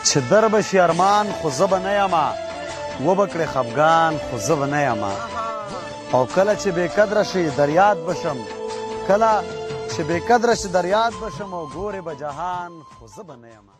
چې در به شي ارمان خو زه به نه یمه وبه کړې خفګان خو زه به نه یمه او کله چې بې قدره شي در یاد به شم کله چې بې قدره شي در یاد به شم او ګورې به جهان خو زه به نه یمه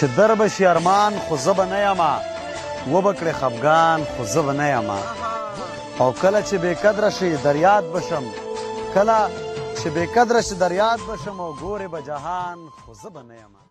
چې در به شي ارمان خو زه به نه یمه وبه کړې خفګان خو زه به نه یمه او کله چې بې قدره شي در یاد به شم کله چې بې قدره شي در یاد به شم او ګورې به جهان خو زه به نه یمه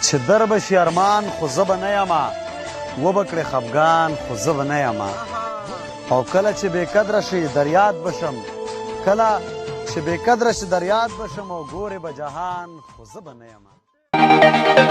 چې در به شي ارمان خو زه به نه یمه وبه کړې خفګان خو زه به نه یمه او کله چې بې قدره شي در یاد به شم کله چې بې قدره شي در یاد به شم او ګورې به جهان خو زه به نه یمه